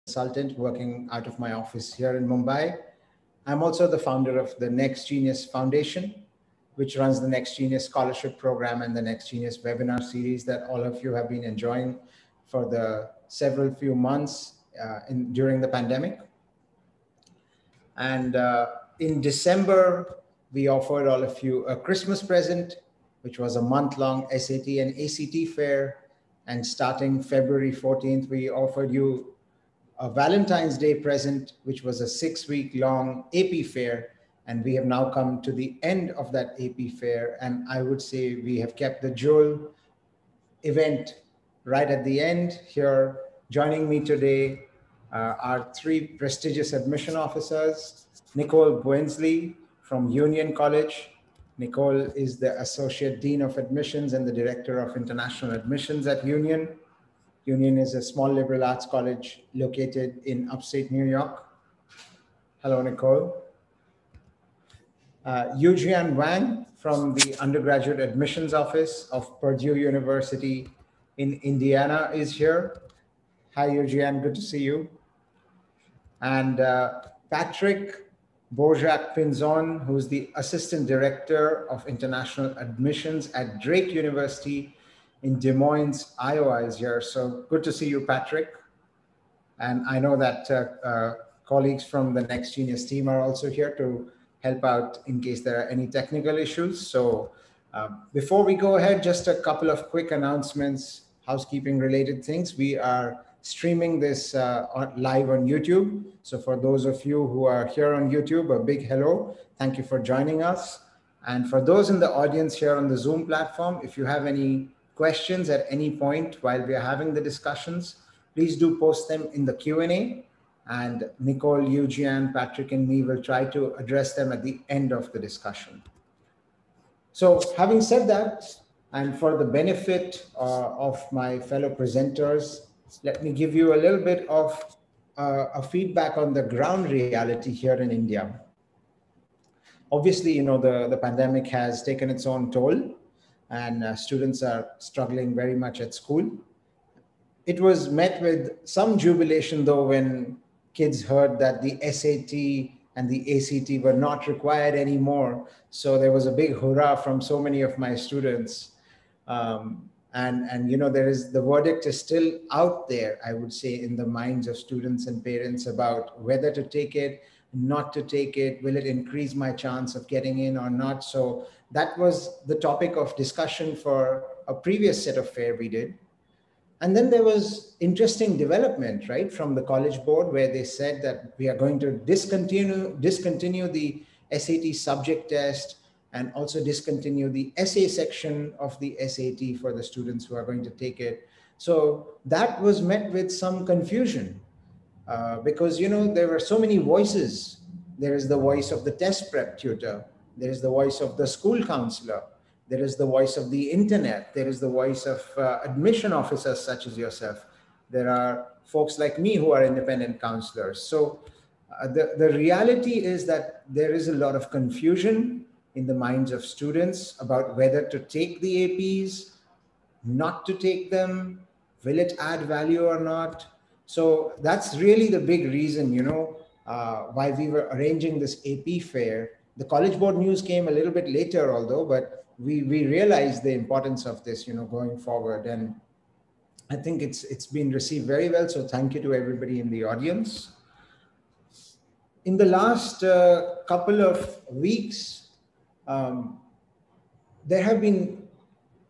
consultant working out of my office here in Mumbai. I'm also the founder of the Next Genius Foundation, which runs the Next Genius Scholarship Program and the Next Genius webinar series that all of you have been enjoying for the several few months during the pandemic. And in December, we offered all of you a Christmas present, which was a month-long SAT and ACT fair. And starting February 14th, we offered you a Valentine's Day present, which was a 6-week-long AP fair. And we have now come to the end of that AP fair. And I would say we have kept the jewel event right at the end. Here, joining me today are 3 prestigious admission officers. Nicole Buenzli from Union College. Nicole is the Associate Dean of Admissions and the Director of International Admissions at Union. Union is a small liberal arts college located in upstate New York. Hello, Nicole. Yujian Wang from the Undergraduate Admissions Office of Purdue University in Indiana is here. Hi, Yujian, good to see you. And Patrick Bourgeacq Pinzon, who's the Assistant Director of International Admissions at Drake University in Des Moines, Iowa is here. So good to see you, Patrick. And I know that colleagues from the Next Genius team are also here to help out in case there are any technical issues. So before we go ahead, just a couple of quick announcements, housekeeping related things. We are streaming this live on YouTube. So for those of you who are here on YouTube, a big hello. Thank you for joining us. And for those in the audience here on the Zoom platform, if you have any questions at any point while we are having the discussions, please do post them in the Q&A. And Nicole, Yujian, Patrick, and me will try to address them at the end of the discussion. So having said that, and for the benefit of my fellow presenters, let me give you a little bit of a feedback on the ground reality here in India. Obviously, you know, the pandemic has taken its own toll, and students are struggling very much at school. It was met with some jubilation, though, when kids heard that the SAT and the ACT were not required anymore. So there was a big hurrah from so many of my students. And you know, the verdict is still out there, I would say, in the minds of students and parents about whether to take it, not to take it, will it increase my chance of getting in or not? So that was the topic of discussion for a previous set of fair we did. And then there was interesting development, right, from the College Board, where they said that we are going to discontinue the SAT subject test and also discontinue the essay section of the SAT for the students who are going to take it. So that was met with some confusion because, you know, there were so many voices. There is the voice of the test prep tutor. There is the voice of the school counselor. There is the voice of the internet. There is the voice of admission officers such as yourself. There are folks like me who are independent counselors. So the reality is that there is a lot of confusion in the minds of students about whether to take the APs, not to take them, will it add value or not? So that's really the big reason, you know, why we were arranging this AP fair. The College Board news came a little bit later, although, but we realized the importance of this, you know, going forward. And I think it's been received very well. So thank you to everybody in the audience. In the last couple of weeks, there have been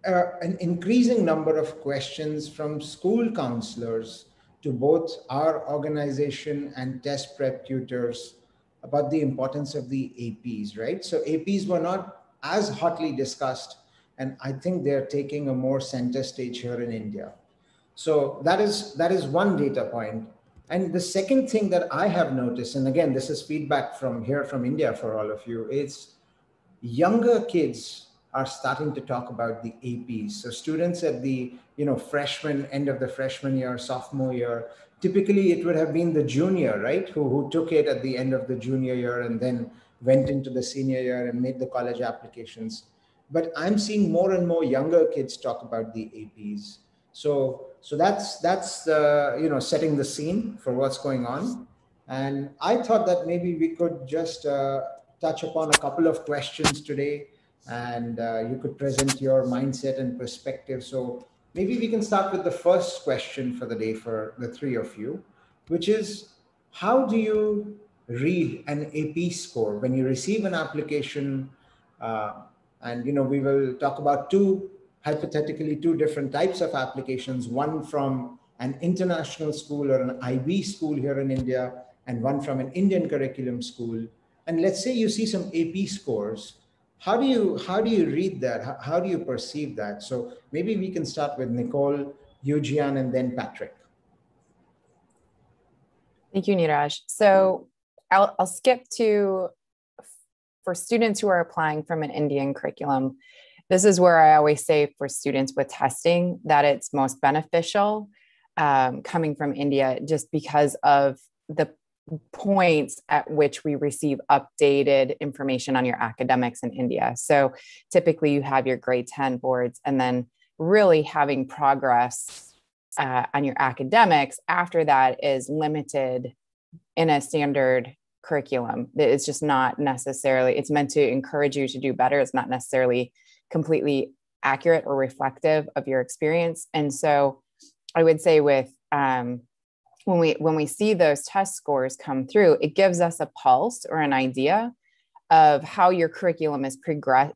an increasing number of questions from school counselors to both our organization and test prep tutors about the importance of the APs, right? So APs were not as hotly discussed, and I think they're taking a more center stage here in India. So that is one data point. And the second thing that I have noticed, and again, this is feedback from India for all of you, is younger kids are starting to talk about the APs. So students at the, you know, end of the freshman year, sophomore year, typically it would have been the junior, right, who took it at the end of the junior year and then went into the senior year and made the college applications. But I'm seeing more and more younger kids talk about the APs. So So that's setting the scene for what's going on. And I thought that maybe we could just touch upon a couple of questions today, and you could present your mindset and perspective. So maybe we can start with the first question for the day for the three of you, which is, how do you read an AP score when you receive an application? And we will talk about hypothetically two different types of applications, one from an international school or an IB school here in India, and one from an Indian curriculum school. And let's say you see some AP scores. How do you read that? How do you perceive that? So maybe we can start with Nicole, Yujian, and then Patrick. Thank you, Neeraj. So I'll skip to, for students who are applying from an Indian curriculum, this is where I always say for students with testing that it's most beneficial coming from India, just because of the points at which we receive updated information on your academics in India. So typically you have your grade 10 boards, and then really having progress on your academics after that is limited in a standard curriculum. It's just not necessarily, it's meant to encourage you to do better. It's not necessarily completely accurate or reflective of your experience. And so I would say with when we see those test scores come through, it gives us a pulse or an idea of how your curriculum is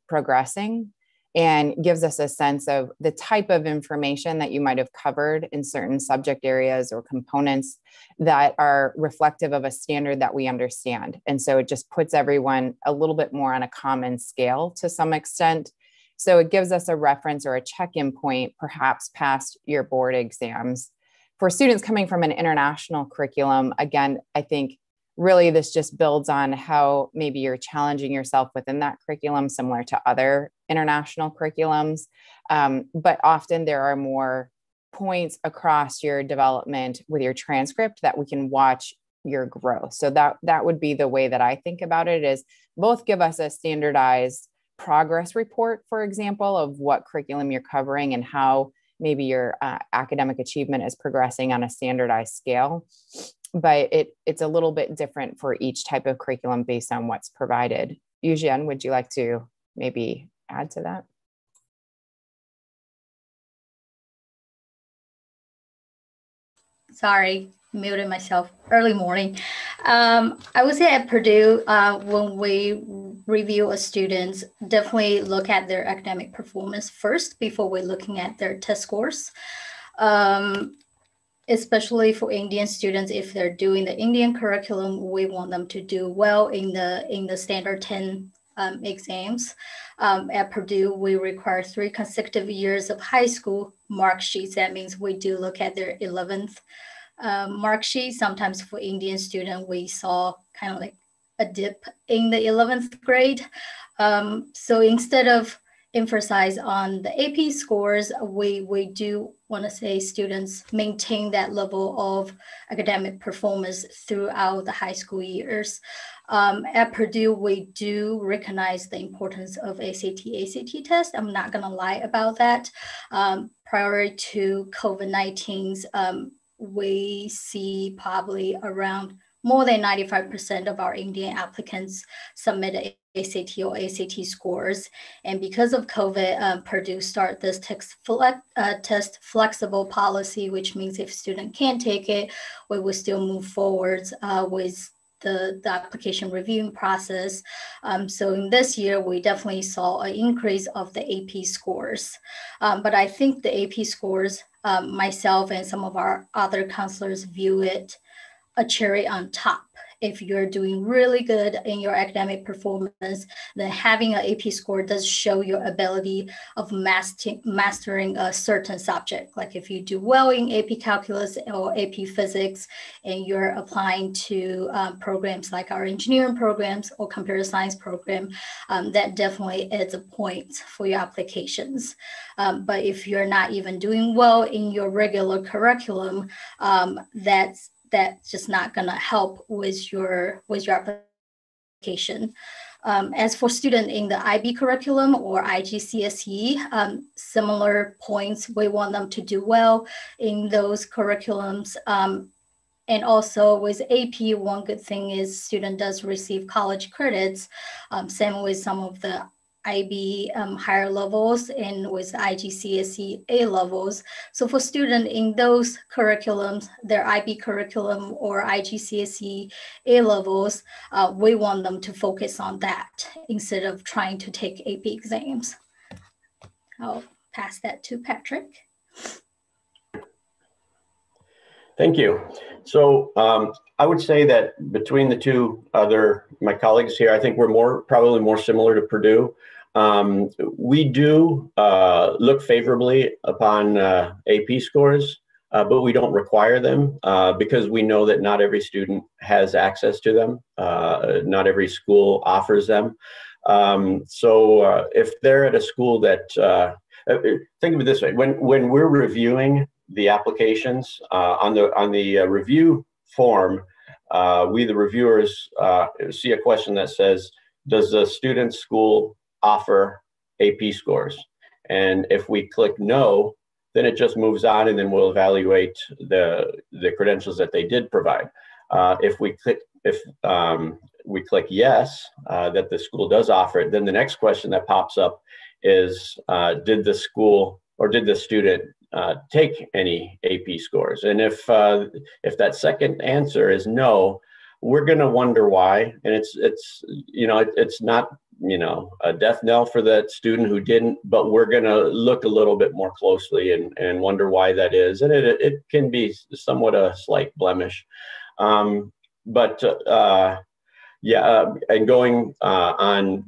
progressing, and gives us a sense of the type of information that you might have covered in certain subject areas or components that are reflective of a standard that we understand. And so it just puts everyone a little bit more on a common scale to some extent. So it gives us a reference or a check-in point, perhaps past your board exams. For students coming from an international curriculum, again, I think really this just builds on how maybe you're challenging yourself within that curriculum, similar to other international curriculums. But often there are more points across your development with your transcript that we can watch your growth. So that would be the way that I think about it, is both give us a standardized progress report, for example, of what curriculum you're covering and how maybe your academic achievement is progressing on a standardized scale. But it's a little bit different for each type of curriculum based on what's provided. Yujian, would you like to maybe add to that? Sorry, muted myself. Early morning. I would say at Purdue, when we review a student's, definitely look at their academic performance first before we're looking at their test scores. Especially for Indian students, if they're doing the Indian curriculum, we want them to do well in the standard 10 exams. At Purdue, we require 3 consecutive years of high school mark sheets. That means we do look at their 11th mark sheet. Sometimes for Indian student, we saw kind of like a dip in the 11th grade. So instead of emphasize on the AP scores, we do want to say students maintain that level of academic performance throughout the high school years. At Purdue, we do recognize the importance of ACT test. I'm not going to lie about that. Prior to COVID-19's, we see probably around more than 95% of our Indian applicants submitted ACT or ACT scores. And because of COVID, Purdue started this test flexible policy, which means if student can't take it, we will still move forward with the application reviewing process. So in this year, we definitely saw an increase of the AP scores. But I think the AP scores, myself and some of our other counselors view it a cherry on top. If you're doing really good in your academic performance, then having an AP score does show your ability of mastering a certain subject. Like if you do well in AP calculus or AP physics, and you're applying to programs like our engineering programs or computer science program, that definitely adds a point for your applications. But if you're not even doing well in your regular curriculum, that's just not going to help with your application application. As for students in the IB curriculum or IGCSE, similar points, we want them to do well in those curriculums. And also with AP, one good thing is student does receive college credits, same with some of the IB higher levels and with IGCSE A levels. So for students in those curriculums, their IB curriculum or IGCSE A levels, we want them to focus on that instead of trying to take AP exams. I'll pass that to Patrick. Thank you. So I would say that between the two my colleagues here, I think we're probably more similar to Purdue. We do look favorably upon AP scores, but we don't require them because we know that not every student has access to them. Not every school offers them. So if they're at a school that, think of it this way, when we're reviewing the applications on the review form, we the reviewers see a question that says, does the student's school offer AP scores? And if we click no, then it just moves on, and then we'll evaluate the credentials that they did provide. If we click yes, that the school does offer it, then the next question that pops up is, did the school or did the student take any AP scores? And if that second answer is no, we're going to wonder why. And it's not a death knell for that student who didn't, but we're going to look a little bit more closely and wonder why that is. And it can be somewhat a slight blemish. Yeah, and going on,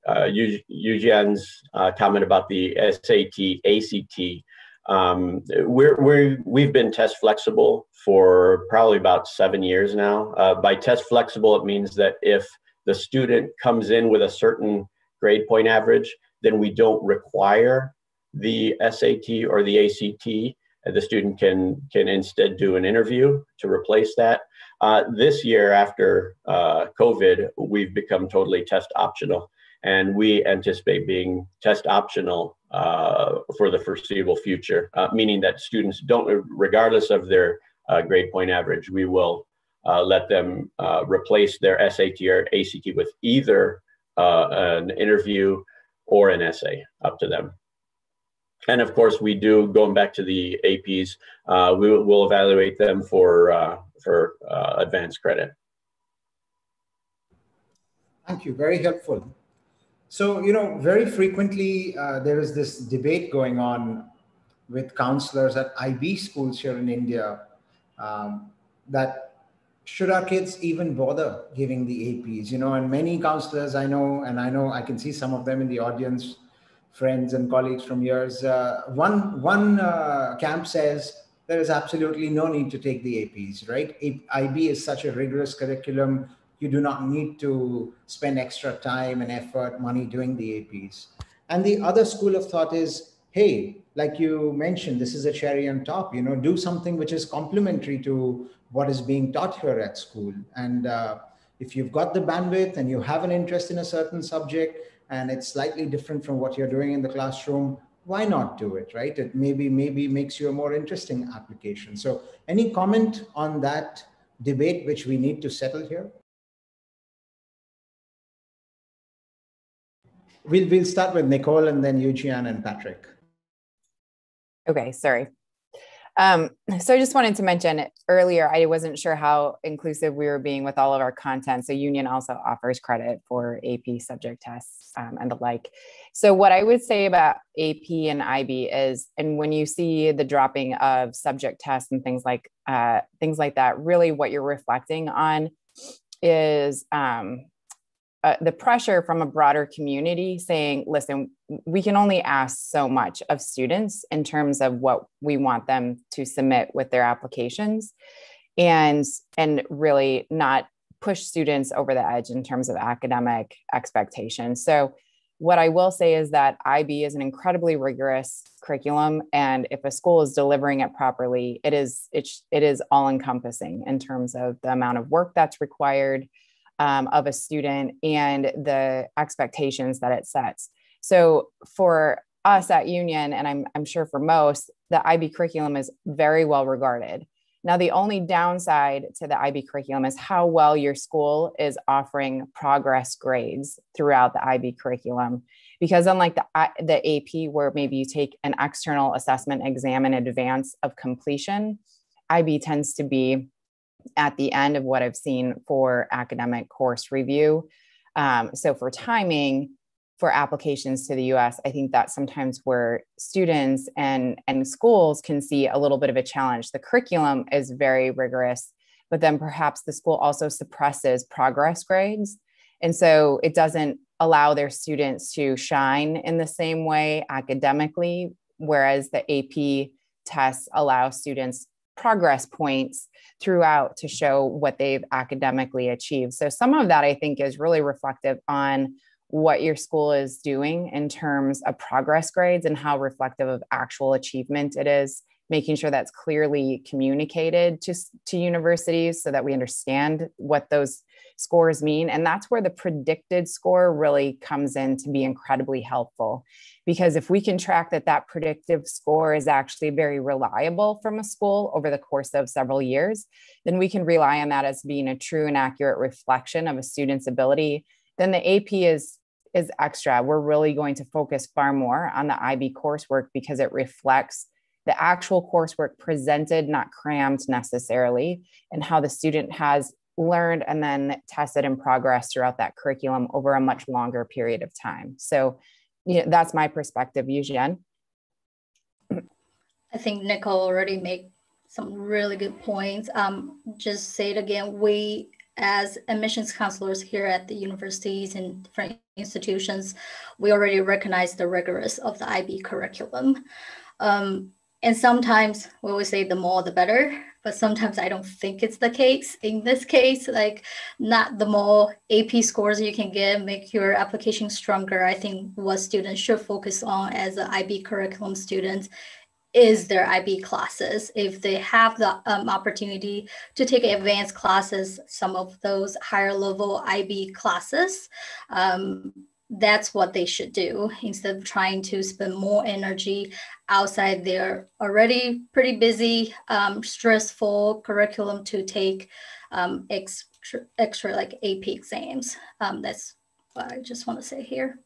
Yujian's comment about the SAT, ACT. We've been test flexible for probably about 7 years now. By test flexible, it means that if the student comes in with a certain grade point average, then we don't require the SAT or the ACT. The student can instead do an interview to replace that. This year, after COVID, we've become totally test optional, and we anticipate being test optional for the foreseeable future, meaning that students don't, regardless of their grade point average, we will let them replace their SAT or ACT with either an interview or an essay, up to them. And of course, we do, going back to the APs, we'll evaluate them for advanced credit. Thank you, very helpful. So, very frequently there is this debate going on with counselors at IB schools here in India that should our kids even bother giving the APs, and many counselors I know, and I can see some of them in the audience, friends and colleagues from years. One camp says there is absolutely no need to take the APs, right? IB is such a rigorous curriculum. You do not need to spend extra time and effort, money doing the APs. And the other school of thought is, hey, like you mentioned, this is a cherry on top, do something which is complementary to what is being taught here at school. And if you've got the bandwidth and you have an interest in a certain subject, and it's slightly different from what you're doing in the classroom, why not do it, right? It maybe makes you a more interesting application. So any comment on that debate which we need to settle here? We'll start with Nicole and then Yujian and Patrick. Okay, sorry. So I just wanted to mention earlier, I wasn't sure how inclusive we were being with all of our content. So Union also offers credit for AP subject tests and the like. So what I would say about AP and IB is, and when you see the dropping of subject tests and things like that, really what you're reflecting on is the pressure from a broader community saying, listen, we can only ask so much of students in terms of what we want them to submit with their applications, and really not push students over the edge in terms of academic expectations. So what I will say is that IB is an incredibly rigorous curriculum. And if a school is delivering it properly, it is all encompassing in terms of the amount of work that's required, of a student and the expectations that it sets. So for us at Union, and I'm sure for most, the IB curriculum is very well regarded. Now, the only downside to the IB curriculum is how well your school is offering progress grades throughout the IB curriculum. Because unlike the AP, where maybe you take an external assessment exam in advance of completion, IB tends to be at the end of what I've seen for academic course review. So for timing, for applications to the US, I think that's sometimes where students and schools can see a little bit of a challenge. The curriculum is very rigorous, but then perhaps the school also suppresses progress grades. And so it doesn't allow their students to shine in the same way academically, whereas the AP tests allow students progress points throughout to show what they've academically achieved. So some of that I think is really reflective on what your school is doing in terms of progress grades and how reflective of actual achievement it is, making sure that's clearly communicated to universities so that we understand what those scores mean. And that's where the predicted score really comes in to be incredibly helpful. Because if we can track that predictive score is actually very reliable from a school over the course of several years, then we can rely on that as being a true and accurate reflection of a student's ability. Then the AP is extra. We're really going to focus far more on the IB coursework because it reflects the actual coursework presented, not crammed necessarily, and how the student has learned and then tested in progress throughout that curriculum over a much longer period of time. So, that's my perspective, Yujian. I think Nicole already made some really good points. Just say it again, we as admissions counselors here at the universities and different institutions, we already recognize the rigorous of the IB curriculum. And sometimes we always say the more the better, but sometimes I don't think it's the case. In this case, like not the more AP scores you can get, make your application stronger. I think what students should focus on as an IB curriculum students is their IB classes. If they have the opportunity to take advanced classes, some of those higher level IB classes, that's what they should do instead of trying to spend more energy outside their already pretty busy, stressful curriculum to take extra like AP exams. That's what I just want to say here.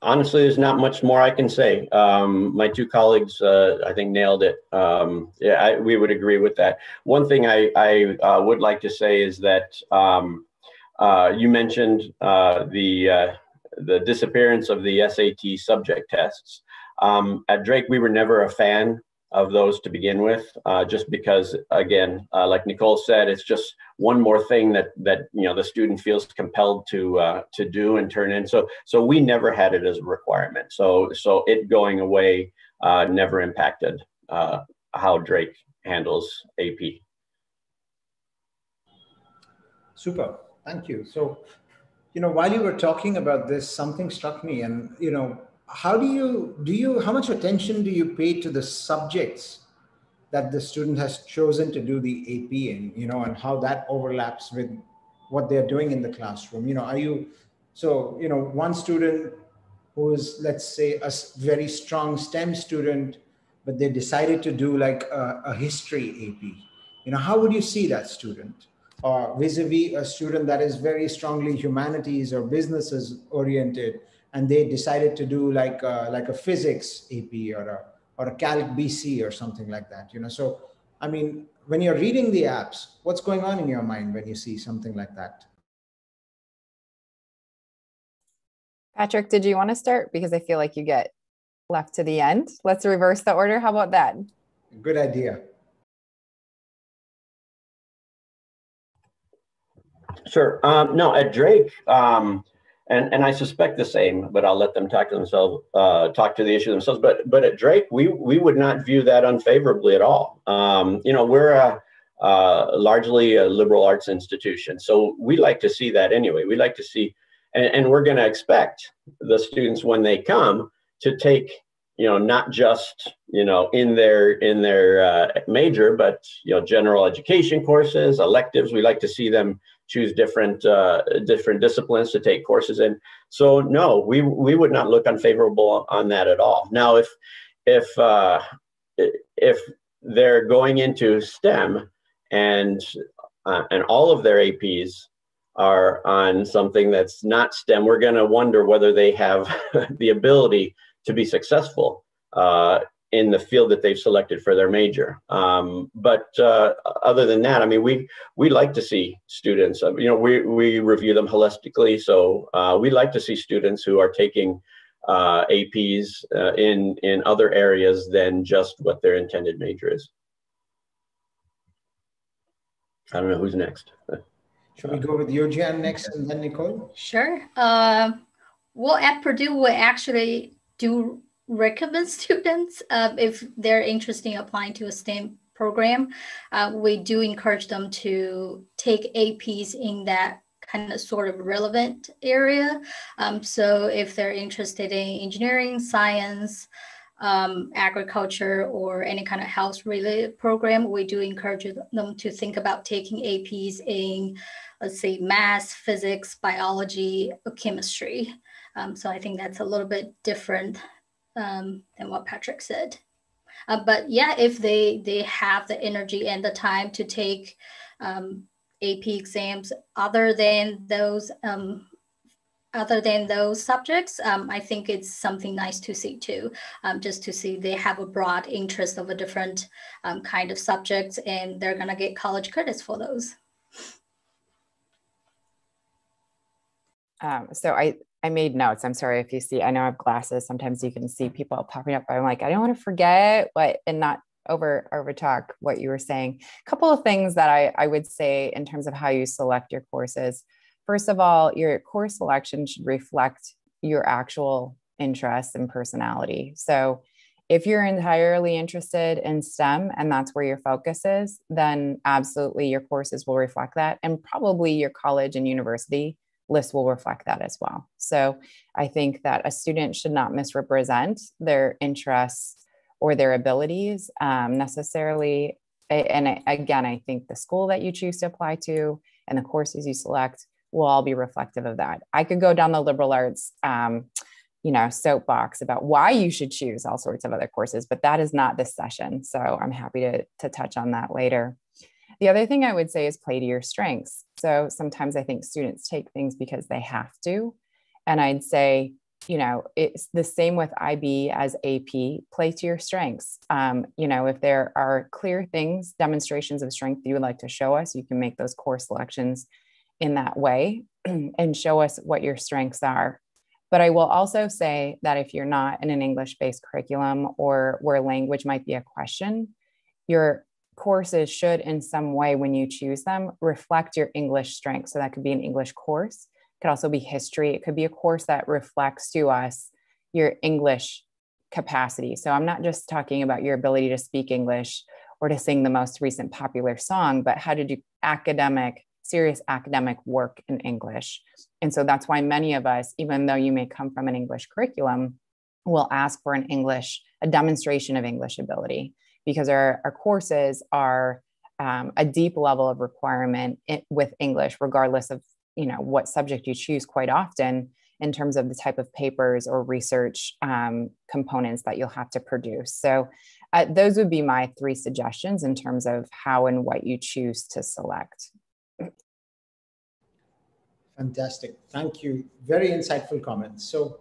Honestly, there's not much more I can say. My two colleagues, I think, nailed it. We would agree with that. One thing I would like to say is that you mentioned the disappearance of the SAT subject tests. At Drake, we were never a fan of those to begin with, just because, again, like Nicole said, it's just one more thing that the student feels compelled to do and turn in. So we never had it as a requirement. So it going away never impacted how Drake handles AP. Super, thank you. So, while you were talking about this, something struck me, and how much attention do you pay to the subjects that the student has chosen to do the AP in, and how that overlaps with what they're doing in the classroom? One student who is, let's say, a very strong STEM student, but they decided to do like a history AP, how would you see that student? Or vis-a-vis a student that is very strongly humanities or businesses oriented, and they decided to do like a physics AP or a Calc BC or something like that. So I mean, when you're reading the apps, what's going on in your mind when you see something like that? Patrick, did you want to start? Because I feel like you get left to the end. Let's reverse the order. How about that? Good idea. Sure. No, at Drake, and I suspect the same, but I'll let them talk to themselves, talk to the issue themselves. But at Drake, we would not view that unfavorably at all. We're largely a liberal arts institution, so we like to see that anyway. We like to see, and we're going to expect the students when they come to take not just, in their major, but, general education courses, electives. We like to see them choose different disciplines to take courses in. So no, we would not look unfavorable on that at all. Now, if they're going into STEM and all of their APs are on something that's not STEM, we're going to wonder whether they have the ability to be successful in the field that they've selected for their major. But other than that, I mean, we like to see students, we review them holistically. So we like to see students who are taking APs in other areas than just what their intended major is. I don't know who's next. Should we go with Yujian next and then Nicole? Sure. Well, at Purdue, we actually do recommend students if they're interested in applying to a STEM program. We do encourage them to take APs in that kind of sort of relevant area. So if they're interested in engineering, science, agriculture, or any kind of health related program, we do encourage them to think about taking APs in, let's say, math, physics, biology, or chemistry. So I think that's a little bit different than what Patrick said. But yeah, if they have the energy and the time to take AP exams other than those subjects, I think it's something nice to see too, just to see they have a broad interest of a different kind of subjects, and they're gonna get college credits for those. So I made notes. I'm sorry if you see, I know I have glasses. Sometimes you can see people popping up, but I'm like, I don't want to forget and not over talk what you were saying. A couple of things that I would say in terms of how you select your courses. First of all, your course selection should reflect your actual interests and personality. So if you're entirely interested in STEM and that's where your focus is, then absolutely your courses will reflect that. And probably your college and university list will reflect that as well. So I think that a student should not misrepresent their interests or their abilities necessarily. And again, I think the school that you choose to apply to and the courses you select will all be reflective of that. I could go down the liberal arts, soapbox about why you should choose all sorts of other courses, but that is not this session. So I'm happy to touch on that later. The other thing I would say is play to your strengths. So sometimes I think students take things because they have to. And I'd say, it's the same with IB as AP, play to your strengths. If there are clear things, demonstrations of strength you would like to show us, you can make those course selections in that way and show us what your strengths are. But I will also say that if you're not in an English-based curriculum or where language might be a question, your courses should in some way, when you choose them, reflect your English strengths. So that could be an English course. It could also be history. It could be a course that reflects to us your English capacity. So I'm not just talking about your ability to speak English or to sing the most recent popular song, but how to do serious academic work in English. And so that's why many of us, even though you may come from an English curriculum, will ask for a demonstration of English ability, because our courses are a deep level of requirement with English, regardless of what subject you choose quite often in terms of the type of papers or research components that you'll have to produce. So those would be my 3 suggestions in terms of how and what you choose to select. Fantastic. Thank you. Very insightful comments. So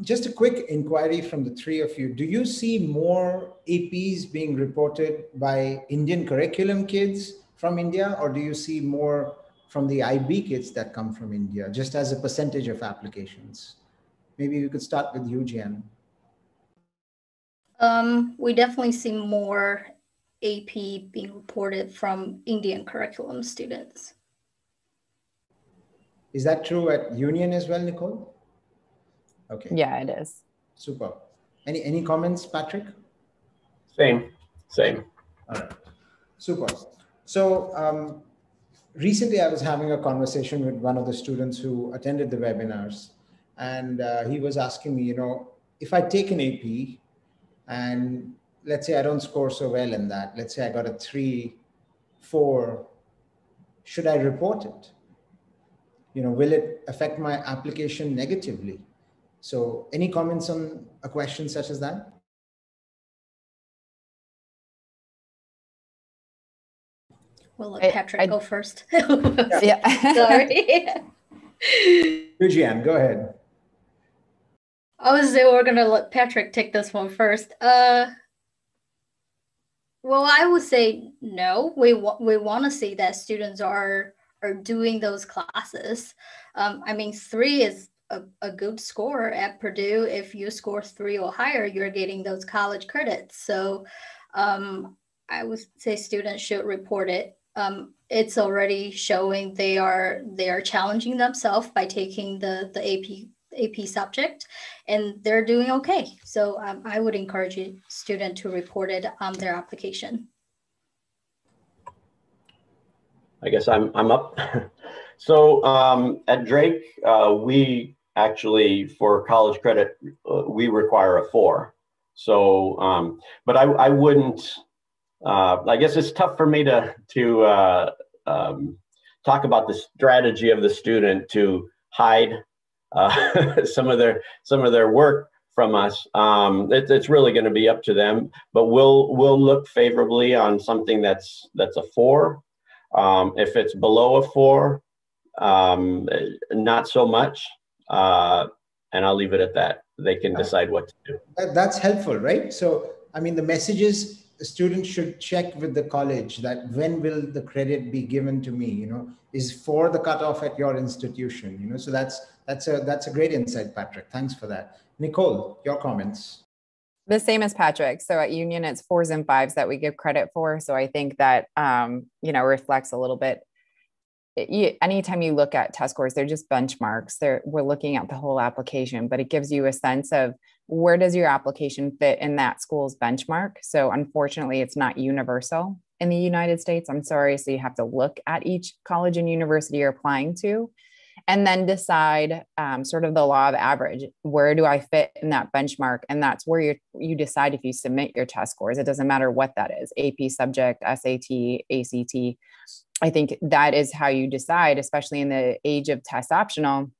just a quick inquiry from the 3 of you. Do you see more APs being reported by Indian curriculum kids from India, or do you see more from the IB kids that come from India, just as a percentage of applications? Maybe we could start with you, Jian. We definitely see more AP being reported from Indian curriculum students. Is that true at Union as well, Nicole? Okay. Yeah, it is. Super. Any comments, Patrick? Same. All right. Super. So recently I was having a conversation with one of the students who attended the webinars, and he was asking me, if I take an AP and let's say I don't score so well in that, let's say I got a 3, 4, should I report it? Will it affect my application negatively? So any comments on a question such as that? We'll let Patrick go first. Yeah. Sorry. Yujian, go ahead. I was saying we're going to let Patrick take this one first. Well, I would say no. We want to see that students are doing those classes. I mean, 3 is a good score at Purdue. If you score 3 or higher, you're getting those college credits. So I would say students should report it. It's already showing they are challenging themselves by taking the AP subject, and they're doing okay. So I would encourage a student to report it on their application. I guess I'm up. So at Drake, we actually, for college credit, we require a 4. So, but I wouldn't, I guess it's tough for me to talk about the strategy of the student to hide some of their work from us. It's really going to be up to them, but we'll look favorably on something that's a 4. If it's below a 4, not so much, and I'll leave it at that. They can decide what to do. That's helpful, right? So, I mean, the message is the student should check with the college that when will the credit be given to me, is 4 the cutoff at your institution, so that's a great insight, Patrick. Thanks for that. Nicole, your comments. The same as Patrick. So at Union, it's 4s and 5s that we give credit for. So I think that, reflects a little bit. Anytime you look at test scores, they're just benchmarks. We're looking at the whole application, but it gives you a sense of where does your application fit in that school's benchmark. So unfortunately, it's not universal in the United States. I'm sorry. So you have to look at each college and university you're applying to, and then decide sort of the law of average. Where do I fit in that benchmark? And that's where you decide if you submit your test scores. It doesn't matter what that is, AP subject, SAT, ACT. I think that is how you decide, especially in the age of test optional,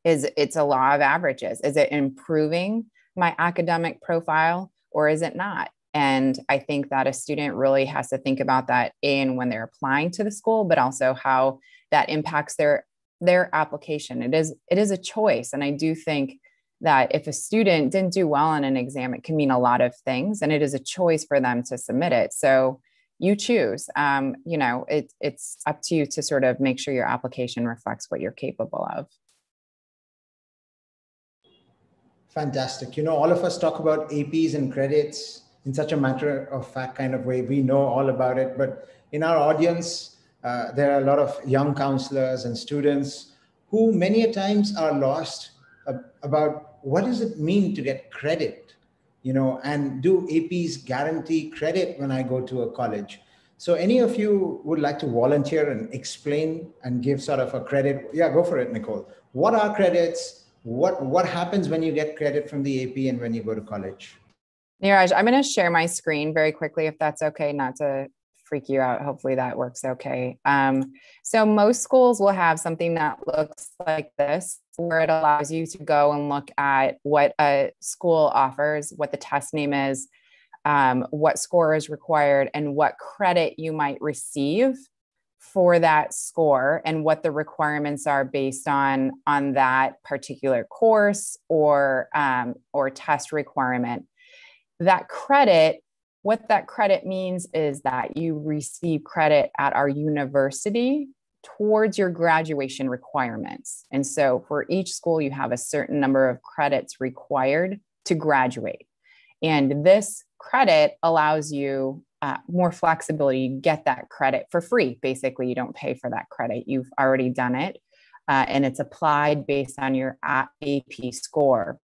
it's a law of averages. Is it improving my academic profile or is it not? And I think that a student really has to think about that when they're applying to the school, but also how that impacts their application. It is a choice. And I do think that if a student didn't do well on an exam, it can mean a lot of things, and it is a choice for them to submit it. So you choose, it's up to you to sort of make sure your application reflects what you're capable of. Fantastic. All of us talk about APs and credits in such a matter of fact kind of way. We know all about it, but in our audience, there are a lot of young counselors and students who many a times are lost about what does it mean to get credit, and do APs guarantee credit when I go to a college? So any of you would like to volunteer and explain and give sort of a credit? Yeah, go for it, Nicole. What are credits? What happens when you get credit from the AP and when you go to college? Neeraj, I'm going to share my screen very quickly, if that's okay, not to freak you out. Hopefully that works okay. So most schools will have something that looks like this, where it allows you to go and look at what a school offers, what the test name is, what score is required, and what credit you might receive for that score, and what the requirements are based on that particular course or test requirement. That credit, what that credit means is that you receive credit at our university towards your graduation requirements. And so for each school, you have a certain number of credits required to graduate. And this credit allows you more flexibility. You get that credit for free. Basically, you don't pay for that credit. You've already done it. And it's applied based on your AP score.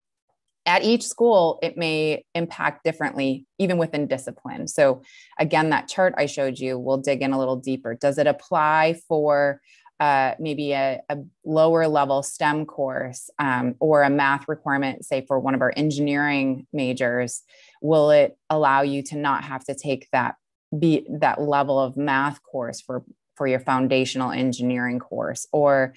At each school, it may impact differently, even within discipline. So again, that chart I showed you, we'll dig in a little deeper. Does it apply for maybe a lower level STEM course or a math requirement, say for one of our engineering majors, will it allow you to not have to take that level of math course for your foundational engineering course? Or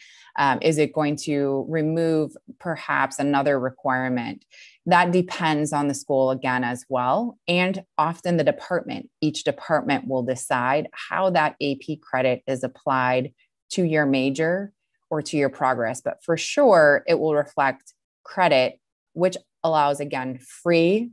is it going to remove perhaps another requirement? That depends on the school again as well. And often the department, each department will decide how that AP credit is applied to your major or to your progress. But for sure, it will reflect credit, which allows, again, free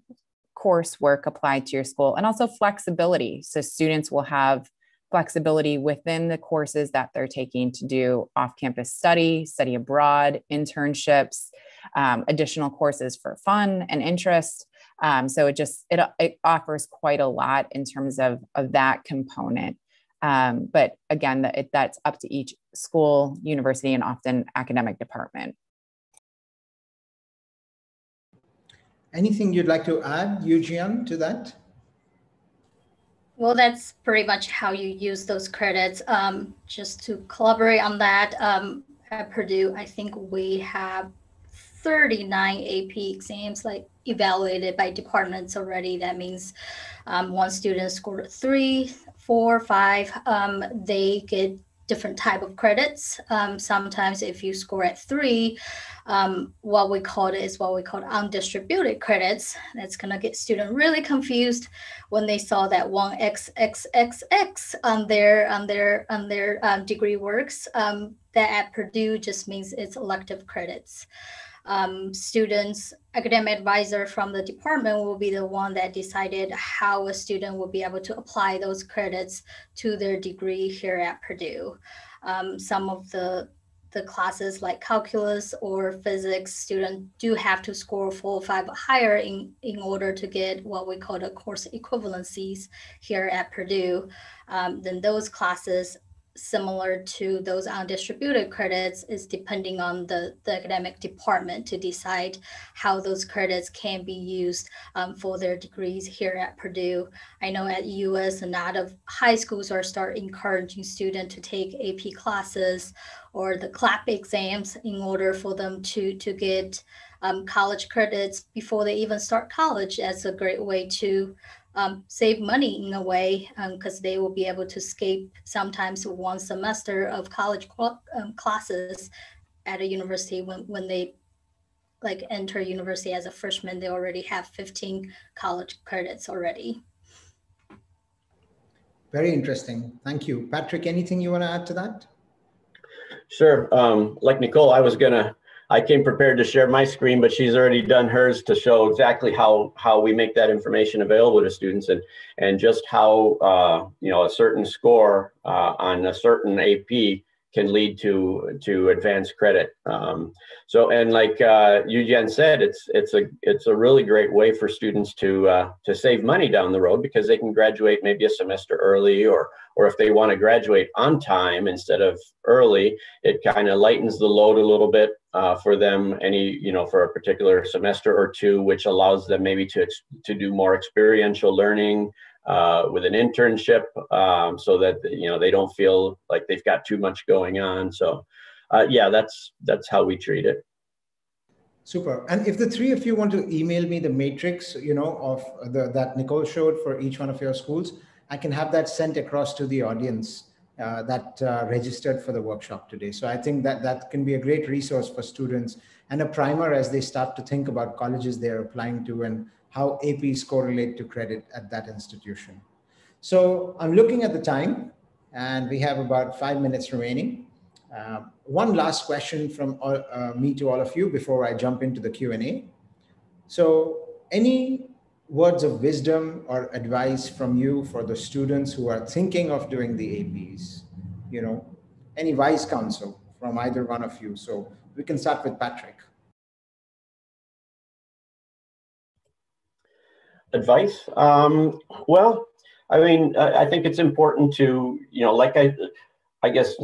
coursework applied to your school, and also flexibility. So students will have flexibility within the courses that they're taking to do off-campus study abroad, internships, additional courses for fun and interest. So it offers quite a lot in terms of that component. But again, that's up to each school, university, and often academic department. Anything you'd like to add, Yujian, to that? Well, that's pretty much how you use those credits. Just to collaborate on that, at Purdue, I think we have 39 AP exams like evaluated by departments already. That means one student scored 3, 4, 5, they get different type of credits. Sometimes if you score at 3, what we call undistributed credits. That's gonna get students really confused when they saw that one XXXX on their degree works. That at Purdue just means it's elective credits. Students, academic advisor from the department will be the one that decided how a student will be able to apply those credits to their degree here at Purdue. Some of the classes like calculus or physics, students do have to score 4 or 5 higher in order to get what we call the course equivalencies here at Purdue. Then those classes, similar to those undistributed credits, is depending on the academic department to decide how those credits can be used for their degrees here at Purdue. I know at US, a lot of high schools are start encouraging students to take AP classes or the CLAP exams in order for them to get college credits before they even start college. As a great way to save money in a way, because they will be able to skip sometimes one semester of college classes at a university. When they like enter university as a freshman, they already have 15 college credits already. Very interesting. Thank you. Patrick, anything you want to add to that? Sure. Like Nicole, I came prepared to share my screen, but she's already done hers to show exactly how we make that information available to students, and just how a certain score on a certain AP can lead to advanced credit. So, and like Yujian said, it's a really great way for students to save money down the road, because they can graduate maybe a semester early, or if they want to graduate on time instead of early, it kind of lightens the load a little bit for them, for a particular semester or two, which allows them maybe to do more experiential learning with an internship, so that they don't feel like they've got too much going on. So yeah, that's how we treat it. Super. And if the three of you want to email me the matrix, of that Nicole showed for each one of your schools, I can have that sent across to the audience that registered for the workshop today. So I think that can be a great resource for students and a primer as they start to think about colleges they're applying to and how APs correlate to credit at that institution. So I'm looking at the time, and we have about 5 minutes remaining. One last question from me to all of you before I jump into the Q&A. So any words of wisdom or advice from you for the students who are thinking of doing the APs? Any wise counsel from either one of you? So we can start with Patrick. Advice? Well, I mean, I think it's important to, I guess,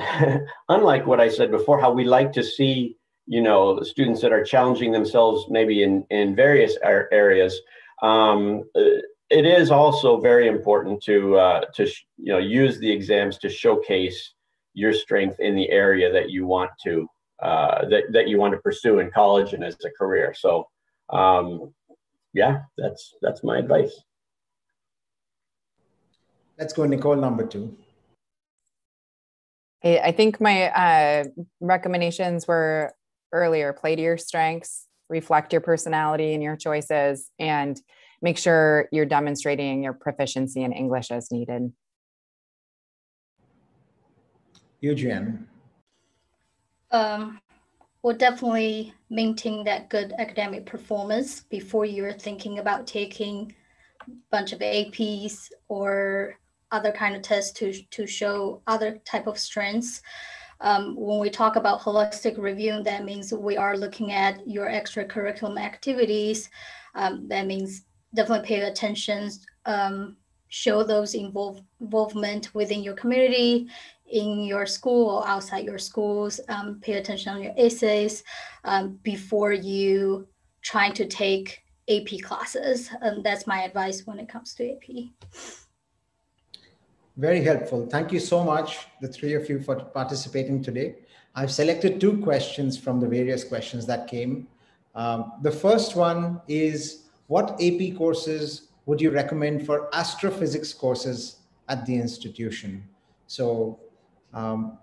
unlike what I said before, how we like to see, the students that are challenging themselves maybe in various areas. It is also very important to use the exams to showcase your strength in the area that you want to that you want to pursue in college and as a career. So yeah, that's my advice. Let's go Nicole, number 2. I think my recommendations were earlier: play to your strengths, reflect your personality and your choices, and make sure you're demonstrating your proficiency in English as needed. Yujian. We'll definitely maintain that good academic performance before you're thinking about taking a bunch of APs or other kind of tests to show other type of strengths. When we talk about holistic review, that means we are looking at your extracurricular activities. That means definitely pay attention, show those involvement within your community, in your school or outside your schools. Pay attention on your essays before you try to take AP classes. That's my advice when it comes to AP. Very helpful. Thank you so much, the 3 of you, for participating today. I've selected 2 questions from the various questions that came. The first one is, what AP courses would you recommend for astrophysics courses at the institution? So I'm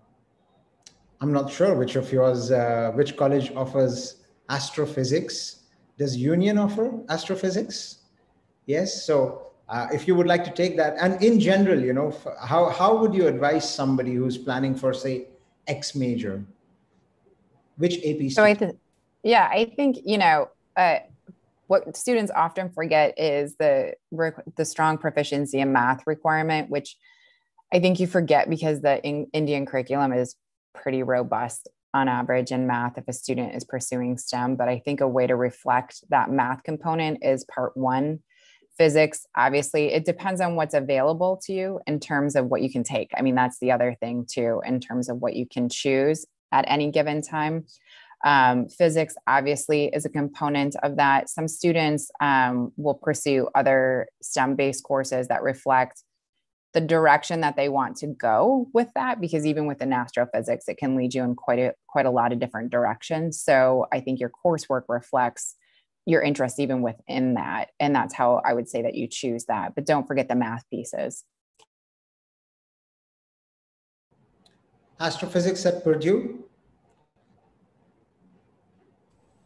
not sure which of yours, which college offers astrophysics. Does Union offer astrophysics? Yes. So if you would like to take that, and in general, you know, how would you advise somebody who's planning for, say, X major? Which AP? So I think, you know, what students often forget is the strong proficiency in math requirement, which I think you forget because the Indian curriculum is pretty robust on average in math if a student is pursuing STEM. But I think a way to reflect that math component is part 1. Physics, obviously, it depends on what's available to you in terms of what you can take. I mean, that's the other thing too, in terms of what you can choose at any given time. Physics obviously is a component of that. Some students will pursue other STEM-based courses that reflect the direction that they want to go with that, because even within astrophysics, it can lead you in quite a lot of different directions. So I think your coursework reflects your interest even within that. And that's how I would say that you choose that. But don't forget the math pieces. Astrophysics at Purdue?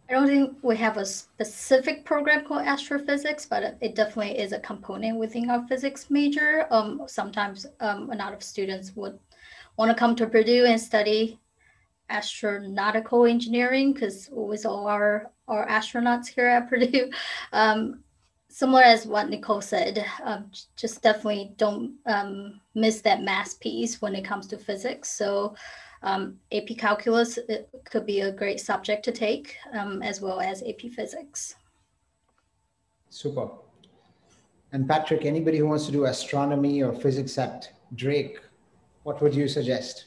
I don't think we have a specific program called astrophysics, but it definitely is a component within our physics major. Sometimes a lot of students would want to come to Purdue and study astronautical engineering, because with all our astronauts here at Purdue, similar as what Nicole said, just definitely don't miss that math piece when it comes to physics. So AP calculus, it could be a great subject to take, as well as AP physics. Super. And Patrick, anybody who wants to do astronomy or physics at Drake, what would you suggest?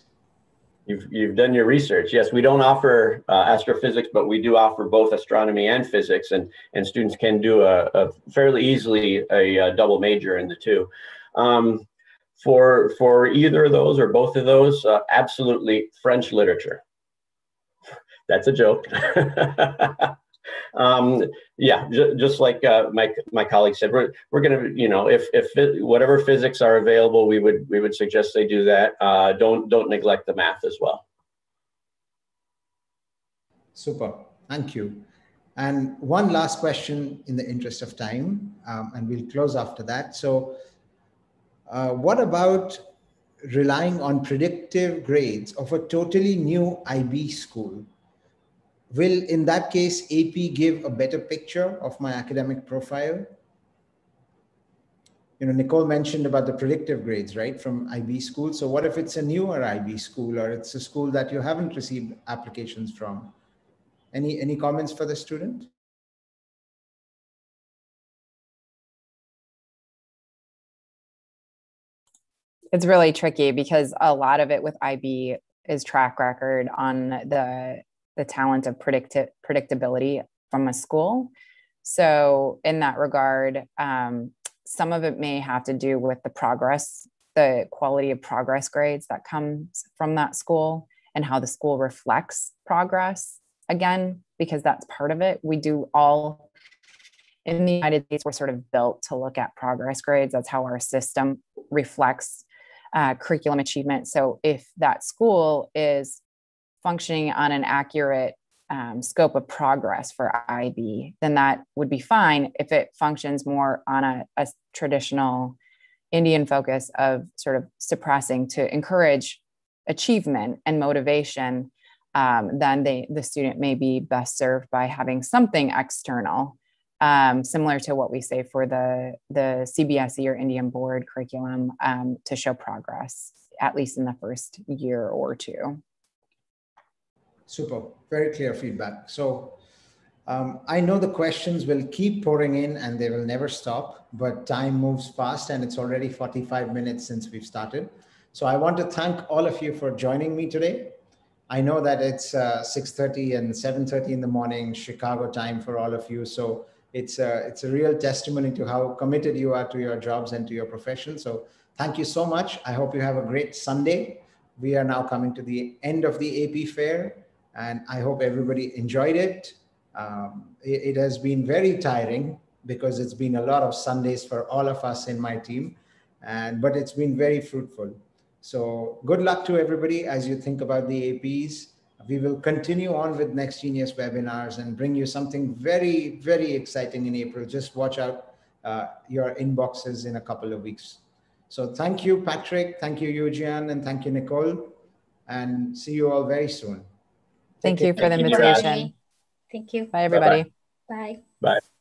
You've done your research. Yes, we don't offer astrophysics, but we do offer both astronomy and physics, and students can do a fairly easily a double major in the 2. For either of those or both of those, absolutely French literature. That's a joke. Yeah, just like my colleague said, we're going to, you know, if whatever physics are available, we would suggest they do that. Don't neglect the math as well. Super, thank you. And one last question in the interest of time, and we'll close after that. So what about relying on predictive grades of a totally new IB school? Will, in that case, AP give a better picture of my academic profile? You know, Nicole mentioned about the predictive grades, right, from IB school. So what if it's a newer IB school, or it's a school that you haven't received applications from? Any comments for the student? It's really tricky because a lot of it with IB is track record on the talent of predictability from a school. So in that regard, some of it may have to do with the progress the quality of progress grades that comes from that school and how the school reflects progress again, because that's part of it. We do all, in the United States, we're sort of built to look at progress grades. That's how our system reflects curriculum achievement. So if that school is functioning on an accurate scope of progress for IB, then that would be fine. If it functions more on a traditional Indian focus of sort of suppressing to encourage achievement and motivation, then the student may be best served by having something external, similar to what we say for the CBSE or Indian board curriculum, to show progress, at least in the first year or two. Super, very clear feedback. So I know the questions will keep pouring in and they will never stop, but time moves fast and it's already 45 minutes since we've started. So I want to thank all of you for joining me today. I know that it's 6:30 and 7:30 in the morning, Chicago time for all of you. So it's a real testimony to how committed you are to your jobs and to your profession. So thank you so much. I hope you have a great Sunday. We are now coming to the end of the AP Fair, and I hope everybody enjoyed it. It has been very tiring because it's been a lot of Sundays for all of us in my team, but it's been very fruitful. So good luck to everybody as you think about the APs. We will continue on with Next Genius webinars and bring you something very, very exciting in April. Just watch out your inboxes in a couple of weeks. So thank you, Patrick. Thank you, Yujian, and thank you, Nicole. And see you all very soon. Thank you for the invitation. Thank you. Bye, everybody. Bye. Bye.